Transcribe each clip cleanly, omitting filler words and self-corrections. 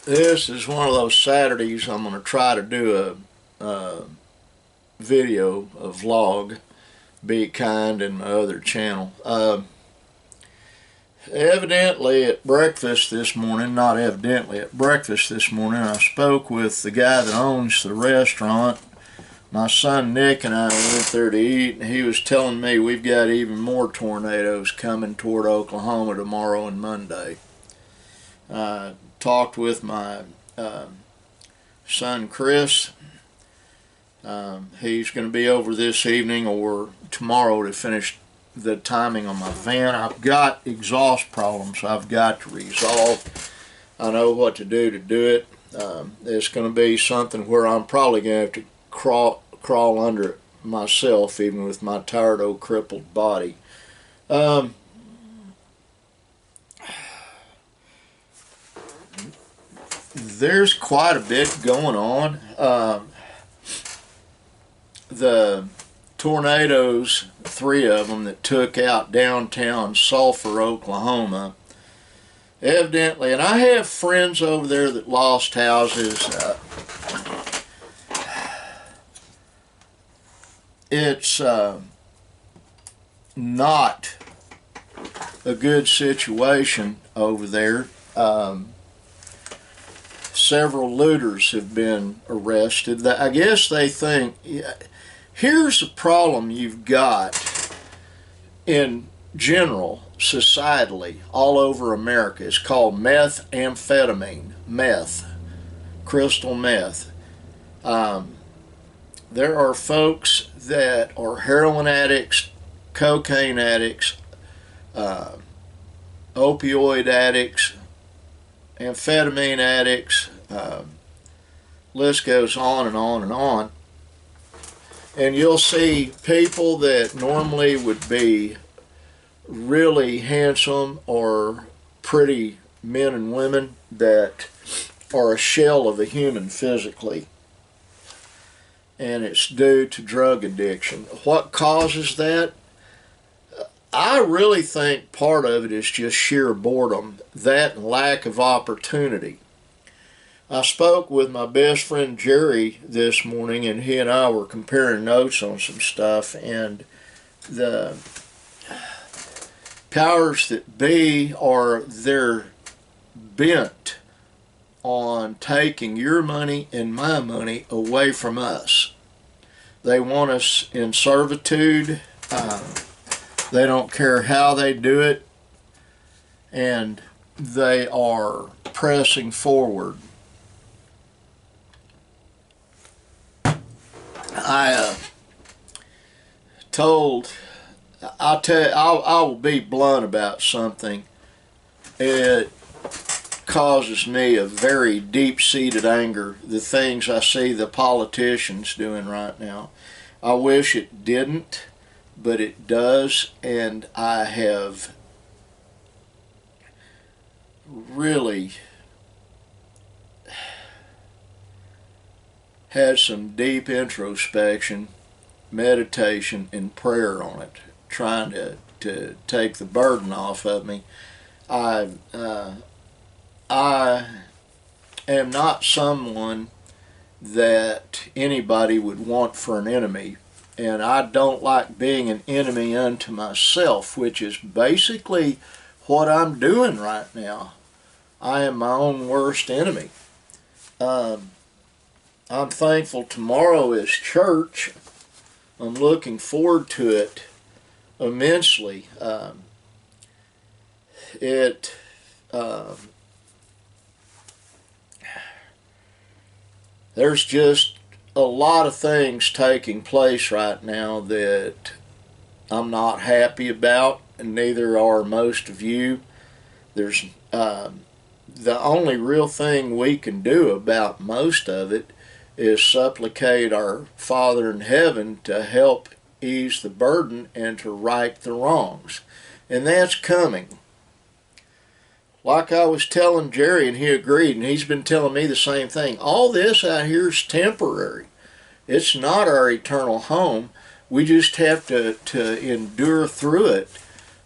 This is one of those Saturdays I'm going to try to do a video, a vlog, Be Kind, and my other channel. Evidently at breakfast this morning, not evidently, at breakfast this morning, I spoke with the guy that owns the restaurant. My son Nick and I went there to eat, and he was telling me we've got even more tornadoes coming toward Oklahoma tomorrow and Monday. I talked with my son Chris. He's going to be over this evening or tomorrow to finish the timing on my van. I've got exhaust problems I've got to resolve. I know what to do it. It's going to be something where I'm probably going to have to crawl under it myself, even with my tired old crippled body. There's quite a bit going on. The tornadoes, 3 of them that took out downtown Sulphur, Oklahoma, evidently, and I have friends over there that lost houses. It's not a good situation over there. Several looters have been arrested. I guess they think, here's the problem you've got in general, societally, all over America. It's called methamphetamine, meth, crystal meth. There are folks that are heroin addicts, cocaine addicts, opioid addicts, amphetamine addicts, list goes on and on and on. And you'll see people that normally would be really handsome or pretty men and women that are a shell of a human physically. And it's due to drug addiction. What causes that? I really think part of it is just sheer boredom, that and lack of opportunity. I spoke with my best friend Jerry this morning, and he and I were comparing notes on some stuff, and the powers that be they're bent on taking your money and my money away from us. They want us in servitude. They don't care how they do it, and they are pressing forward. I will be blunt about something. It causes me a very deep-seated anger, the things I see the politicians doing right now. I wish it didn't, but it does, and I have really had some deep introspection, meditation, and prayer on it, trying to take the burden off of me. I am not someone that anybody would want for an enemy, and I don't like being an enemy unto myself, which is basically what I'm doing right now. I am my own worst enemy. I'm thankful tomorrow is church. I'm looking forward to it immensely. There's just a lot of things taking place right now that I'm not happy about, and neither are most of you. There's the only real thing we can do about most of it is supplicate our Father in heaven to help ease the burden and to right the wrongs. And that's coming. Like I was telling Jerry, and he agreed, and he's been telling me the same thing. All this out here is temporary. It's not our eternal home. We just have to endure through it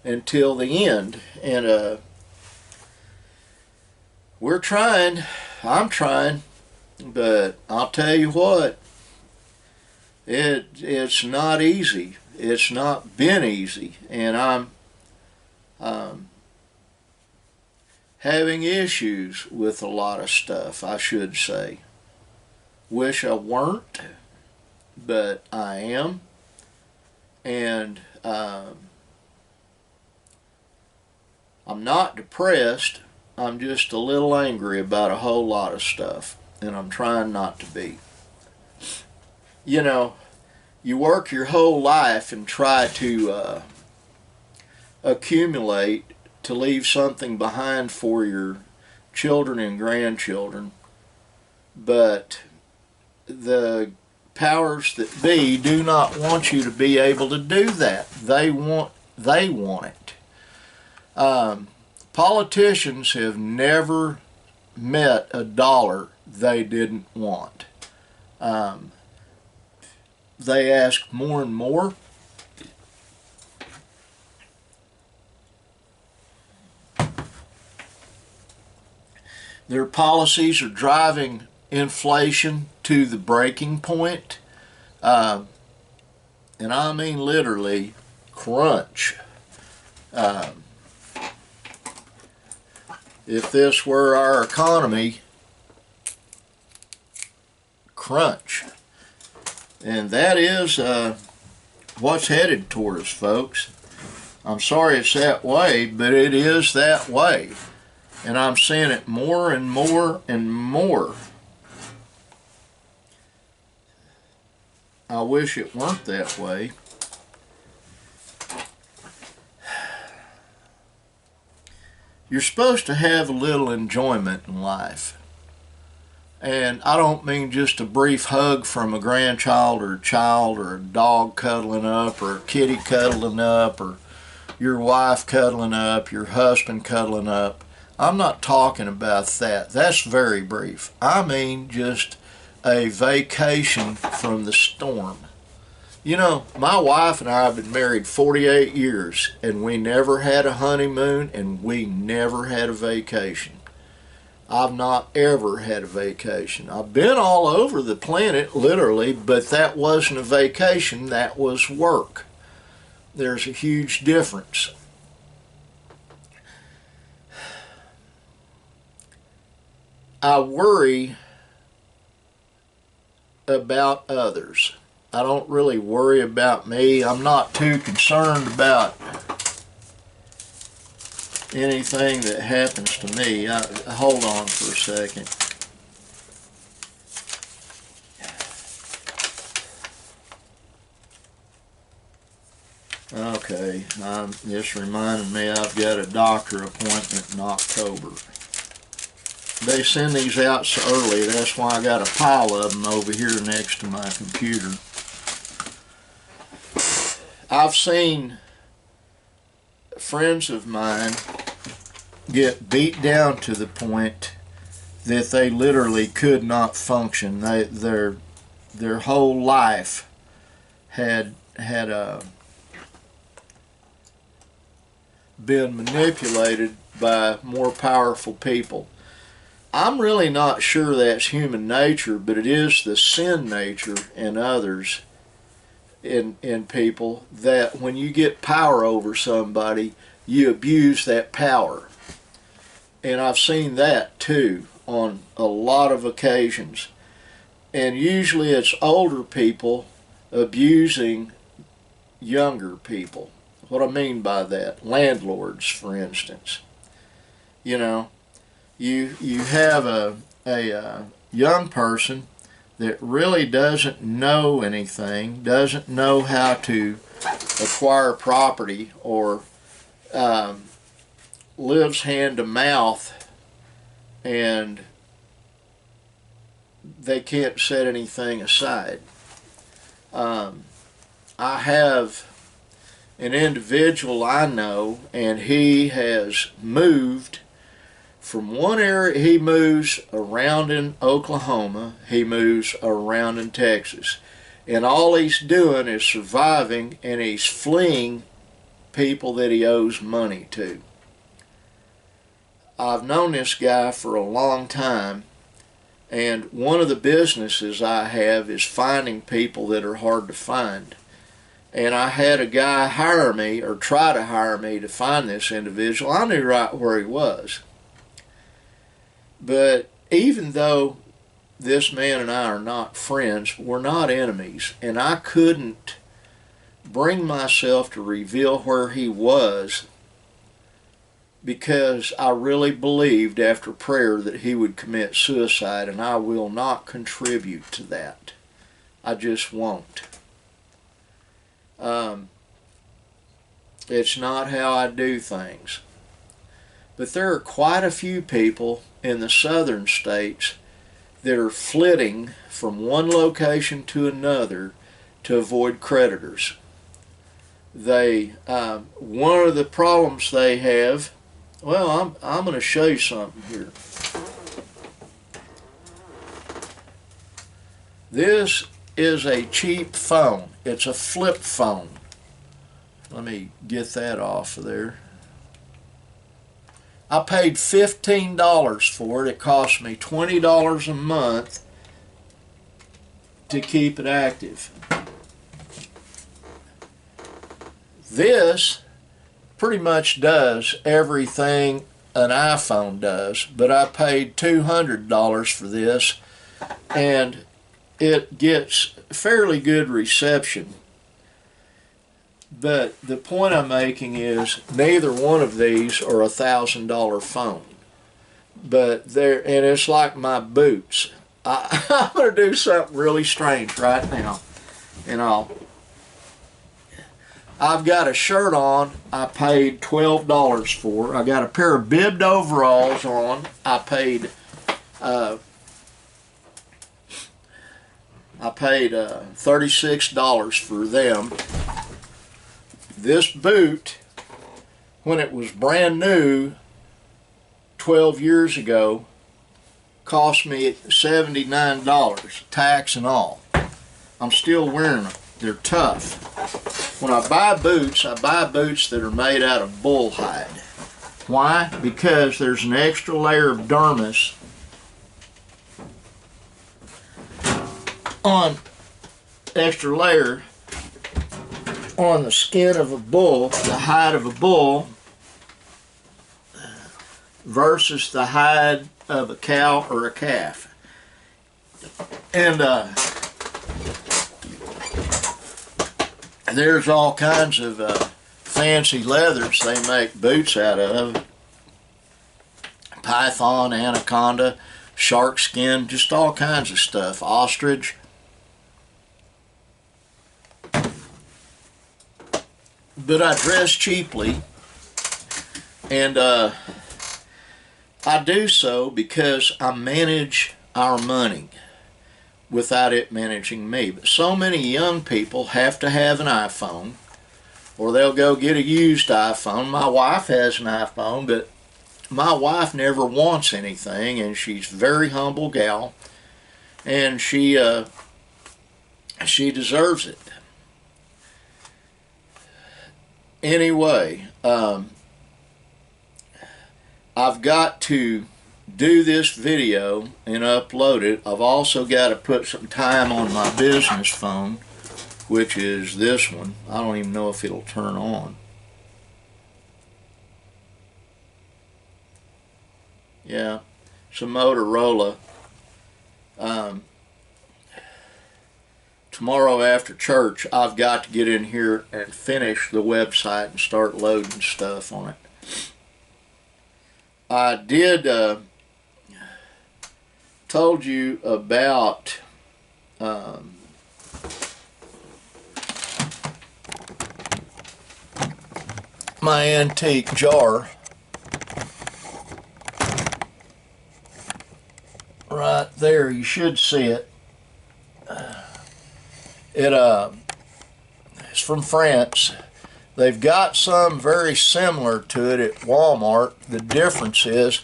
until the end. And we're trying. I'm trying, but I'll tell you what, it's not easy. It's not been easy, and I'm having issues with a lot of stuff, I should say. Wish I weren't, but I am, and I'm not depressed. I'm just a little angry about a whole lot of stuff, and I'm trying not to be. You know, you work your whole life and try to accumulate to leave something behind for your children and grandchildren, but the powers that be do not want you to be able to do that. They want it. Politicians have never met a dollar they didn't want. They ask more and more. Their policies are driving inflation to the breaking point. And I mean literally crunch. If this were our economy, crunch. And that is what's headed toward us, folks. I'm sorry it's that way, but it is that way. And I'm seeing it more and more and more. I wish it weren't that way. You're supposed to have a little enjoyment in life. And I don't mean just a brief hug from a grandchild or a child or a dog cuddling up or a kitty cuddling up or your wife cuddling up, your husband cuddling up. I'm not talking about that. That's very brief. I mean just a vacation from the storm. You know, my wife and I have been married 48 years, and we never had a honeymoon, and we never had a vacation. I've not ever had a vacation. I've been all over the planet, literally, but that wasn't a vacation, that was work. There's a huge difference. I worry about others. I don't really worry about me. I'm not too concerned about anything that happens to me. Hold on for a second. Okay, this reminded me I've got a doctor appointment in October. They send these out so early, that's why I got a pile of them over here next to my computer. I've seen friends of mine get beat down to the point that they literally could not function. Their whole life had been manipulated by more powerful people. I'm really not sure that's human nature, but it is the sin nature in others, in people, that when you get power over somebody, you abuse that power. And I've seen that too on a lot of occasions. And usually it's older people abusing younger people. What I mean by that, landlords, for instance. You know, you have a young person that really doesn't know anything, doesn't know how to acquire property, or lives hand to mouth, and they can't set anything aside. I have an individual I know, and he has moved from one area. He moves around in Oklahoma, he moves around in Texas, and all he's doing is surviving, and he's fleeing people that he owes money to. I've known this guy for a long time, And one of the businesses I have is finding people that are hard to find. And I had a guy hire me, or try to hire me, to find this individual. I knew right where he was. But even though this man and I are not friends, we're not enemies. And I couldn't bring myself to reveal where he was, because I really believed after prayer that he would commit suicide, and I will not contribute to that. I just won't. It's not how I do things. But there are quite a few people in the southern states that are flitting from one location to another to avoid creditors. One of the problems they have, well, I'm going to show you something here. This is a cheap phone. It's a flip phone. Let me get that off of there. I paid $15 for it. It cost me $20 a month to keep it active. This pretty much does everything an iPhone does, but I paid $200 for this, and it gets fairly good reception. But the point I'm making is neither one of these are $1,000 phone. But and it's like my boots. I'm going to do something really strange right now. And I've got a shirt on I paid $12 for. I got a pair of bibbed overalls on. I paid $36 for them. This boot, when it was brand new 12 years ago, cost me $79, tax and all. I'm still wearing them. They're tough. When I buy boots that are made out of bull hide. Why? Because there's an extra layer of dermis on the skin of a bull, the hide of a bull, versus the hide of a cow or a calf. And there's all kinds of fancy leathers they make boots out of. Python, anaconda, shark skin, just all kinds of stuff. Ostrich. But I dress cheaply, and I do so because I manage our money without it managing me. But so many young people have to have an iPhone, or they'll go get a used iPhone. My wife has an iPhone, but my wife never wants anything, and she's a very humble gal, and she deserves it. Anyway, I've got to do this video and upload it. I've also got to put some time on my business phone, which is this one. I don't even know if it'll turn on. Yeah, it's a Motorola. Tomorrow after church, I've got to get in here and finish the website and start loading stuff on it. I did told you about my antique jar. Right there, you should see it. It's from France. They've got some very similar to it at Walmart. The difference is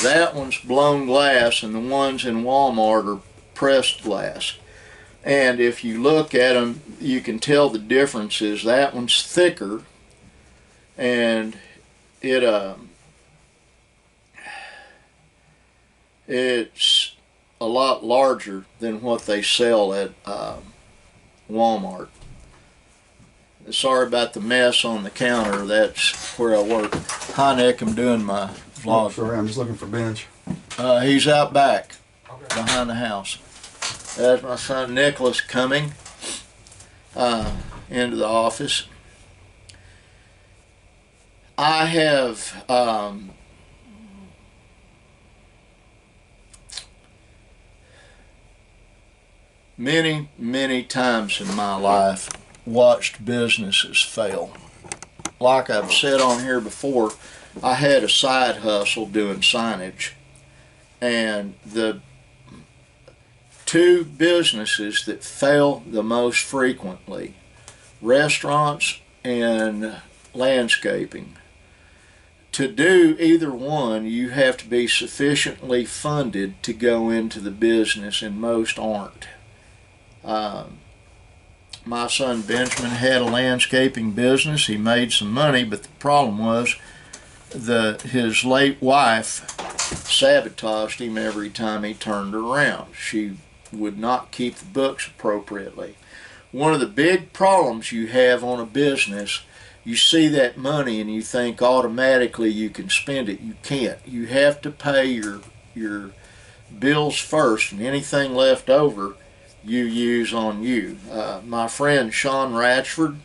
that one's blown glass and the ones in Walmart are pressed glass. And if you look at them, you can tell the difference is that one's thicker, and it's a lot larger than what they sell at Walmart. Sorry about the mess on the counter. That's where I work. Hi, Nick. I'm doing my vlog. Oh, sorry, I'm just looking for Benj. He's out back, behind the house. That's my son Nicholas coming into the office. I have many times in my life watched businesses fail. Like I've said on here before, I had a side hustle doing signage, and the two businesses that fail the most frequently, restaurants and landscaping. To do either one, you have to be sufficiently funded to go into the business, and most aren't. My son Benjamin had a landscaping business. He made some money, but the problem was his late wife sabotaged him every time he turned around. She would not keep the books appropriately. One of the big problems you have on a business, you see that money and you think automatically you can spend it. You can't. You have to pay your bills first, and anything left over you use on you. My friend Sean Ratchford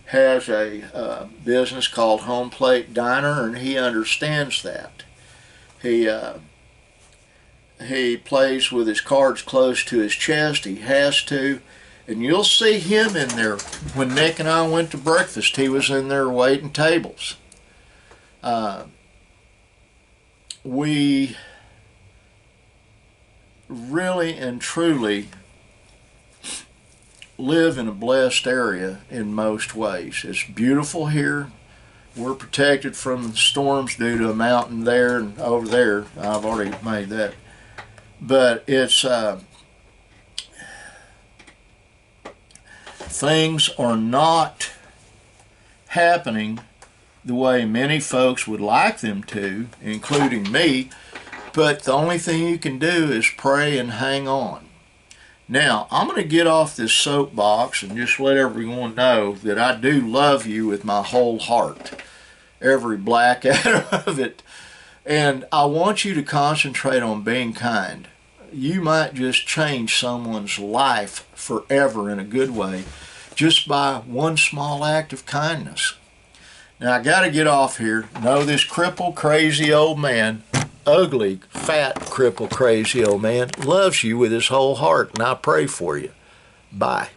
has a business called Home Plate Diner, and he understands that. He plays with his cards close to his chest. He has to. And you'll see him in there. When Nick and I went to breakfast, he was in there waiting tables. We really and truly live in a blessed area in most ways. It's beautiful here. We're protected from storms due to a mountain there and over there. I've already made that. But it's things are not happening the way many folks would like them to, including me, but the only thing you can do is pray and hang on. Now, I'm going to get off this soapbox and just let everyone know that I do love you with my whole heart, every black atom of it, and I want you to concentrate on being kind. You might just change someone's life forever in a good way just by one small act of kindness. Now, I got to get off here. No, this crippled, crazy old man, ugly, fat, crippled, crazy old man, loves you with his whole heart, and I pray for you. Bye.